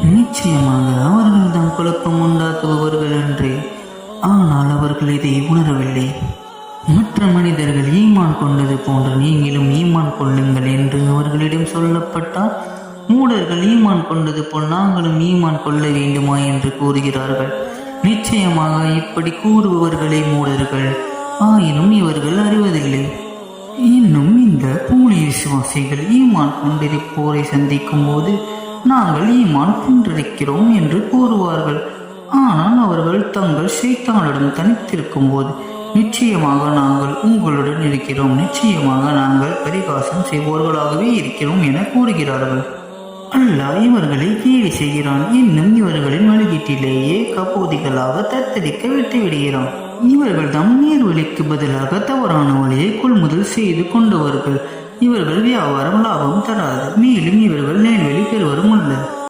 நிச்சயமாக அவர்கள் தான் குழப்பம் உண்டாக்குபவர்கள் என்று. ஆனால் அவர்கள் இதை உணரவில்லை. மற்ற மனிதர்கள் ஈமான் கொண்டது போன்று நீங்களும் ஈமான் கொள்ளுங்கள் என்று அவர்களிடம் சொல்லப்பட்டால், மூடர்கள் ஈமான் கொண்டது போல் நாங்களும் ஈமான் கொள்ள வேண்டுமா என்று கூறுகிறார்கள். நிச்சயமாக இப்படி கூறுபவர்களே மூடர்கள். ஆயினும் இவர்கள் அறிவதில்லை. இன்னும் இந்த போலி விசுவாசிகள் ஈமான் கொண்டிருப்போரை சந்திக்கும் போது நாங்கள் ஈமான் கொண்டிருக்கிறோம் என்று கூறுவார்கள். ஆனால் அவர்கள் தங்கள் ஷைத்தானுடன் தனித்திருக்கும் போது நிச்சயமாக நாங்கள் உங்களுடன் இருக்கிறோம், நிச்சயமாக நாங்கள் பரிகாசம் செய்வோர்களாகவே இருக்கிறோம் என கூறுகிறார்கள். அல்லாஹ் இவர்களை கேலி செய்கிறான். இன்னும் இவர்களின் வழிகீட்டிலேயே கபோதிகளாக தத்தளிக்க விட்டுவிடுகிறான். இவர்கள் தம் நேர்வழிக்கு பதிலாக தவறான வழியை கொள்முதல் செய்து கொண்டவர்கள். இவர்கள் வியாபாரம் லாபம் தராது, மேலும் இவர்கள் நேர்வழி பெறுவரும் அல்ல.